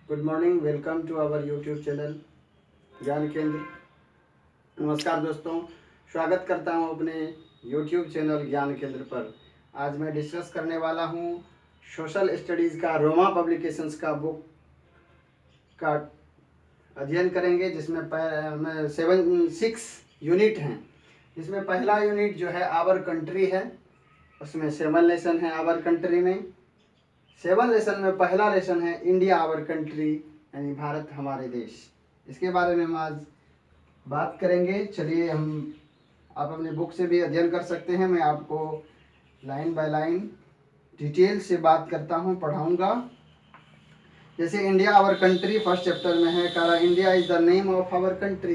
Good morning, welcome to our YouTube channel Gyan Kendra. नमस्कार दोस्तों, स्वागत करता हूं अपने यूट्यूब चैनल ज्ञान केंद्र पर। आज मैं डिस्कस करने वाला हूं सोशल स्टडीज़ का रोमा पब्लिकेशंस का बुक का अध्ययन करेंगे, जिसमें 6 यूनिट हैं। जिसमें पहला यूनिट जो है आवर कंट्री है, उसमें 7 लेसन है आवर कंट्री में। 7 लेसन में पहला लेसन है इंडिया आवर कंट्री, यानी भारत हमारे देश। इसके बारे में हम आज बात करेंगे। चलिए आप अपने बुक से भी अध्ययन कर सकते हैं। मैं आपको लाइन बाय लाइन डिटेल से बात करता हूँ, पढ़ाऊँगा। जैसे India our country first chapter में है, कहा India is the name of our country.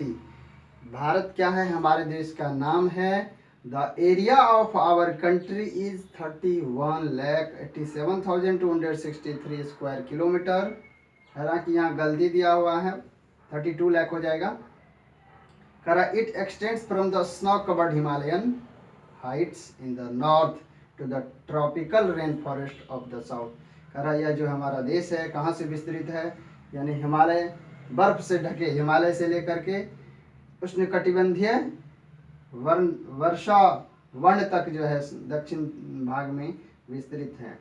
Bharat क्या है? हमारे देश का नाम है। The area of our country is 31,87,263 square kilometre. हालांकि यहाँ गलती दिया हुआ है, 32 लाख हो जाएगा। करा it extends from the snow covered Himalayan heights in the north to the tropical rain forest of the south. करा यह जो हमारा देश है कहाँ से विस्तृत है? यानी हिमालय, बर्फ से ढके हिमालय से लेकर के उष्णकटिबंधीय वर्षा वर्ण तक जो है दक्षिण भाग में विस्तृत है।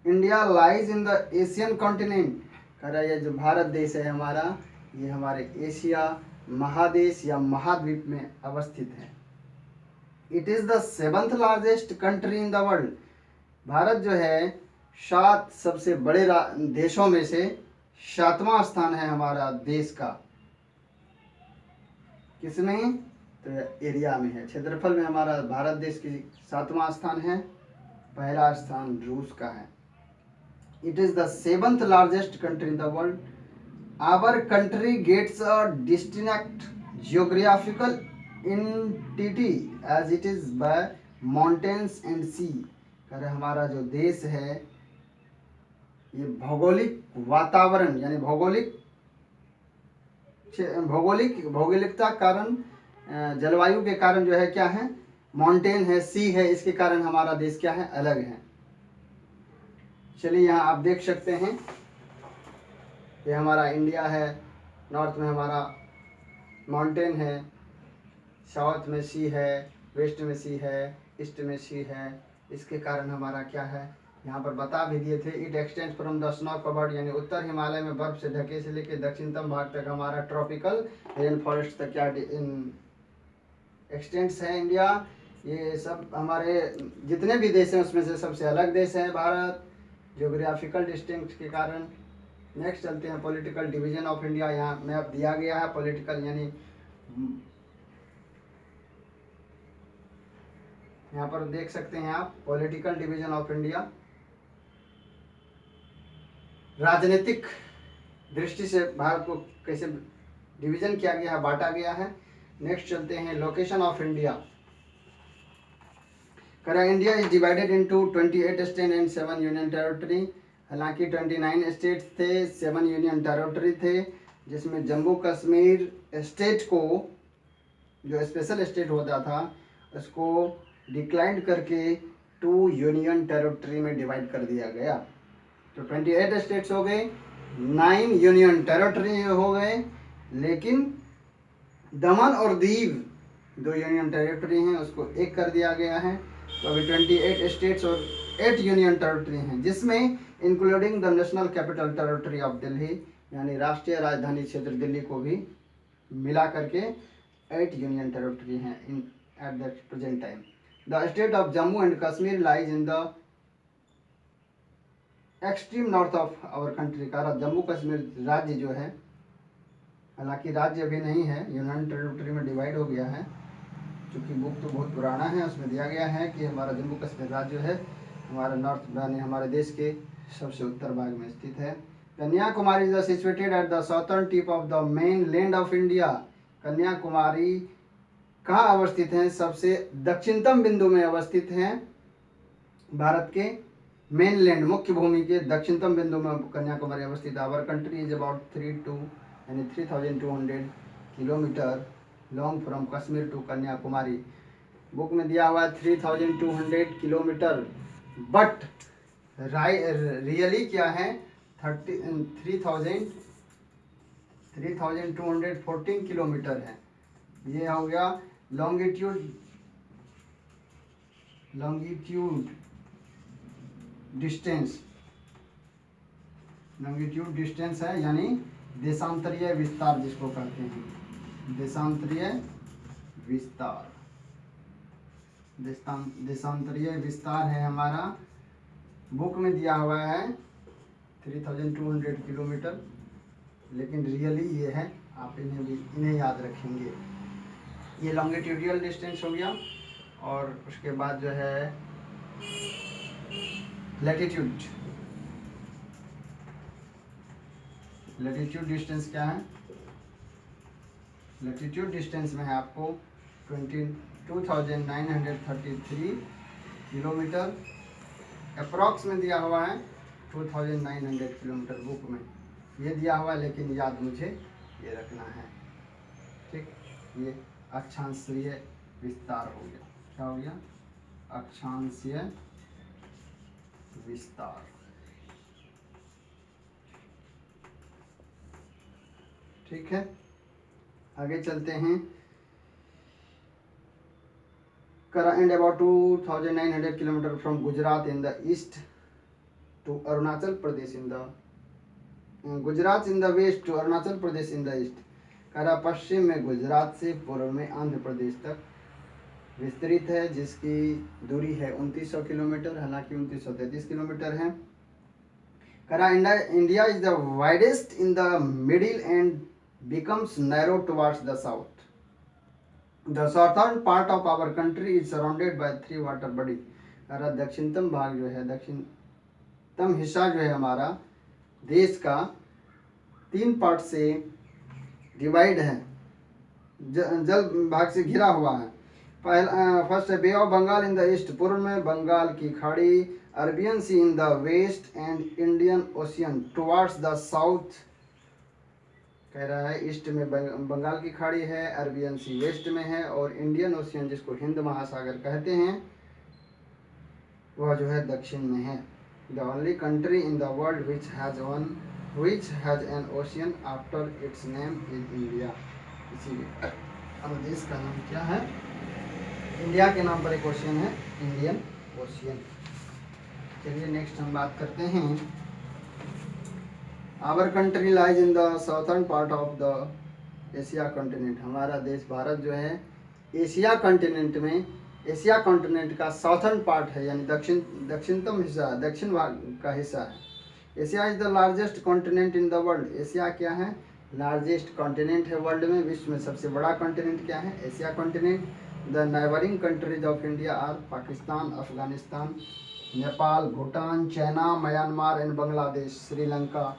India lies in the Asian continent. कह रहा है ये जो भारत देश है हमारा, ये हमारे एशिया महादेश या महाद्वीप में अवस्थित है। It is the 7th largest country in the world. Bharat जो है 7 सबसे बड़े देशों में से 7वां स्थान है हमारा देश का। किसमें? तो एरिया में है, क्षेत्रफल में हमारा भारत देश की 7वां स्थान है। पहला स्थान रूस का है। It is the 7th largest country in the world. Our country gets a distinct geographical entity as it is by mountains and sea. कह हमारा जो देश है ये भौगोलिक वातावरण यानी भौगोलिकता कारण, जलवायु के कारण जो है क्या है? माउंटेन है, सी है, इसके कारण हमारा देश क्या है? अलग है। चलिए यहाँ आप देख सकते हैं, ये हमारा इंडिया है। नॉर्थ में हमारा माउंटेन है, साउथ में सी है, वेस्ट में सी है, ईस्ट में सी है। इसके कारण हमारा क्या है? यहाँ पर बता भी दिए थे। It extends from the snow covered, यानी उत्तर हिमालय में बर्फ से ढके से लेकर दक्षिणतम भाग तक हमारा ट्रॉपिकल रेन फॉरेस्ट तक क्या एक्सटेंड्स है इंडिया। ये सब हमारे जितने भी देश हैं उसमें से सबसे अलग देश है भारत, जियोग्राफिकल डिस्टिंक्ट के कारण। नेक्स्ट चलते हैं पॉलिटिकल डिवीजन ऑफ इंडिया। यहाँ मैप दिया गया है पॉलिटिकल, यानी यहाँ पर देख सकते हैं आप पॉलिटिकल डिवीजन ऑफ इंडिया। राजनीतिक दृष्टि से भारत को कैसे डिवीजन किया गया है, बांटा गया है। नेक्स्ट चलते हैं लोकेशन ऑफ इंडिया। करा India is divided into 28 state and 7 union territory. हालांकि 29 स्टेट्स थे, 7 यूनियन टेरिटरी थे, जिसमें जम्मू कश्मीर स्टेट को, जो स्पेशल स्टेट होता था, उसको डिक्लाइन करके 2 यूनियन टेरिटरी में डिवाइड कर दिया गया। तो 28 स्टेट्स हो गए, 9 यूनियन टेरिटरी हो गए, लेकिन दमन और दीव 2 यूनियन टेरिटरी हैं, उसको एक कर दिया गया है। तो अभी 28 स्टेट्स और 8 यूनियन टेरिटरी हैं, जिसमें including the national capital territory of Delhi, यानी राष्ट्रीय राजधानी क्षेत्र दिल्ली को भी मिला करके 8 यूनियन टेरिटरी हैं in at the present time. The state of Jammu and Kashmir lies in the extreme north of our country. का जम्मू कश्मीर राज्य जो है, हालांकि राज्य अभी नहीं है, यूनियन टेरिटरी में डिवाइड हो गया है। चूँकि बुक तो बहुत पुराना है, उसमें दिया गया है कि हमारा जम्मू कश्मीर राज्य है हमारा नॉर्थ यानी हमारे देश के सबसे उत्तर भाग में स्थित है। Kanyakumari is situated at the southern tip of the main land of India. Kanyakumari कहाँ अवस्थित है? सबसे दक्षिणतम बिंदु में अवस्थित हैं भारत के मेन लैंड, मुख्य भूमि के दक्षिणतम बिंदु में कन्याकुमारी अवस्थित है। Our country is about 3200 kilometre long from Kashmir to Kanyakumari. Book में दिया हुआ है 3200 किलोमीटर, बट रियली क्या है? 3300 3214 किलोमीटर है। ये हो गया लॉन्गिट्यूड डिस्टेंस। लॉन्गिट्यूड डिस्टेंस है, यानी देशांतरीय विस्तार जिसको कहते हैं, देशांतरीय विस्तार। देशांतरीय विस्तार है हमारा, बुक में दिया हुआ है 3200 किलोमीटर, लेकिन रियली ये है, आप इन्हें याद रखेंगे। ये लॉन्गिट्यूडियल डिस्टेंस हो गया। और उसके बाद जो है लैटिट्यूड। लैटिट्यूड डिस्टेंस क्या है? लैटिट्यूड डिस्टेंस में है आपको 22,933 किलोमीटर। अप्रॉक्स में दिया हुआ है 2,900 किलोमीटर बुक में ये दिया हुआ है, लेकिन याद मुझे ये रखना है। ठीक, ये अक्षांशीय विस्तार हो गया। क्या हो गया? अक्षांशीय विस्तार। ठीक है, आगे चलते हैं। And about 2,900 kilometre from Gujarat in the east to Arunachal Pradesh in the Gujarat in the west to Arunachal Pradesh in the east. करा पश्चिम में गुजरात से पूर्व में आंध्र प्रदेश तक विस्तृत है, जिसकी दूरी है 2900 किलोमीटर, हालांकि 2933 किलोमीटर है। करा India is the widest in the middle and becomes narrow towards the south. The southern part of our country is surrounded by 3 water bodies. हमारा दक्षिणतम भाग जो है, दक्षिणतम हिस्सा जो है हमारा देश का 3 पार्ट से डिवाइड है, जल भाग से घिरा हुआ है। फर्स्ट है bay of Bengal in the east, पूर्व में बंगाल की खाड़ी, Arabian sea in the west and Indian ocean towards the south. कह रहा है ईस्ट में बंगाल की खाड़ी है, अरबियन सी वेस्ट में है, और इंडियन ओशियन जिसको हिंद महासागर कहते हैं वह जो है दक्षिण में है। The only country in the world which has an ocean after it's name is India. इसीलिए हमारे देश का नाम क्या है? इंडिया के नाम पर एक ओशियन है, इंडियन ओशियन। चलिए नेक्स्ट हम बात करते हैं। Our country lies in the southern part of the Asia continent. हमारा देश भारत जो है एशिया कॉन्टिनेंट में, एशिया कॉन्टिनेंट का साउथर्न पार्ट है, यानी दक्षिणतम हिस्सा, दक्षिण भाग का हिस्सा है। Asia is the largest continent in the world. Asia क्या है? लार्जेस्ट कॉन्टिनेंट है वर्ल्ड में। विश्व में सबसे बड़ा कॉन्टिनेंट क्या है? Asia continent. The neighbouring countries of India are Pakistan, Afghanistan, Nepal, Bhutan, China, Myanmar and Bangladesh. Sri Lanka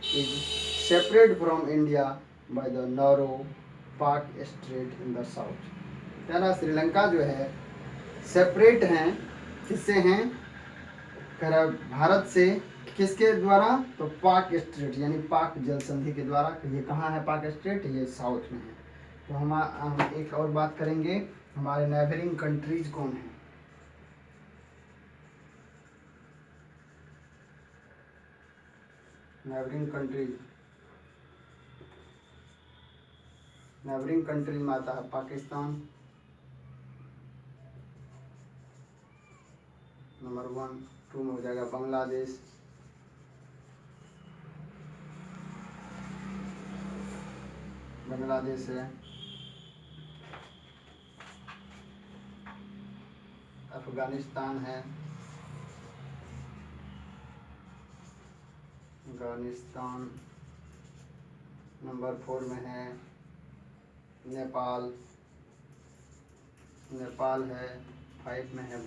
is separate from India by the narrow Pak Strait in the south। यानी श्रीलंका जो है सेपरेट हैं, किससे हैं? कह रहा भारत से, किसके द्वारा? तो पाक स्ट्रेट, यानी पाक जल संधि के द्वारा। ये कहाँ है पाक स्ट्रेट? ये साउथ में है। तो हम एक और बात करेंगे, हमारे नेबरिंग कंट्रीज कौन है? नेबरिंग कंट्री में आता है पाकिस्तान नंबर 1, 2 में हो जाएगा बांग्लादेश, है, अफगानिस्तान है, नंबर 4 में है नेपाल है, 5 में है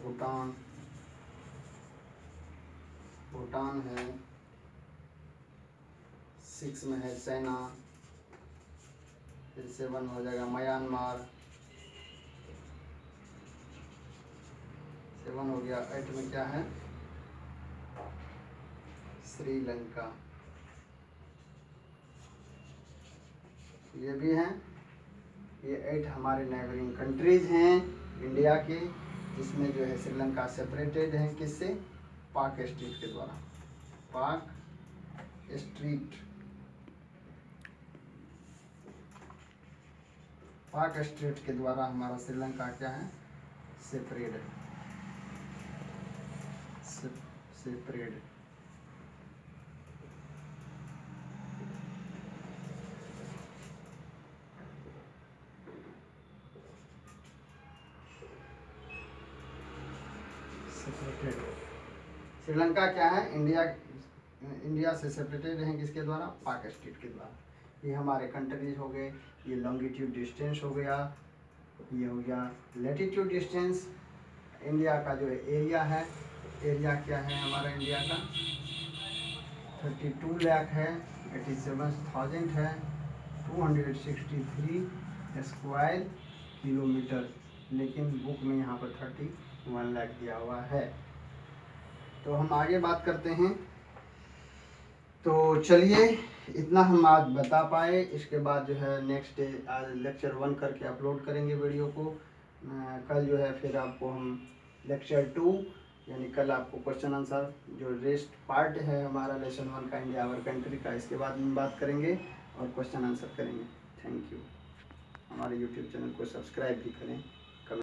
भूटान है, 6 में है चाइना, फिर 7 हो जाएगा म्यांमार, 7 हो गया। 8 में क्या है? श्रीलंका। ये भी हैं। ये 8 हमारे नेबरिंग कंट्रीज हैं इंडिया के, जिसमें जो है श्रीलंका सेपरेटेड है किससे? पाक स्ट्रीट के द्वारा। पाक स्ट्रीट। पाक स्टेट के द्वारा हमारा श्रीलंका क्या है, सेपरेट है, सेपरेट। श्रीलंका क्या है, इंडिया से सेपरेटेड है किसके द्वारा, पाक स्टेट के द्वारा। ये हमारे कंट्रीज हो गए, ये लॉन्गिट्यूड डिस्टेंस हो गया, ये हो गया लैटिट्यूड डिस्टेंस। इंडिया का जो एरिया है, एरिया क्या है हमारा इंडिया का, 32 लाख है, 87,000 है, 263 स्क्वायर किलोमीटर, लेकिन बुक में यहाँ पर 31 लाख दिया हुआ है। तो हम आगे बात करते हैं। तो चलिए इतना हम आज बता पाए, इसके बाद जो है नेक्स्ट डे आज लेक्चर 1 करके अपलोड करेंगे वीडियो को। कल जो है फिर आपको हम लेक्चर 2 यानी कल आपको क्वेश्चन आंसर जो रेस्ट पार्ट है हमारा लेसन 1 का, इंडिया आवर कंट्री का, इसके बाद हम बात करेंगे और क्वेश्चन आंसर करेंगे। Thank you. हमारे यूट्यूब चैनल को सब्सक्राइब भी करें।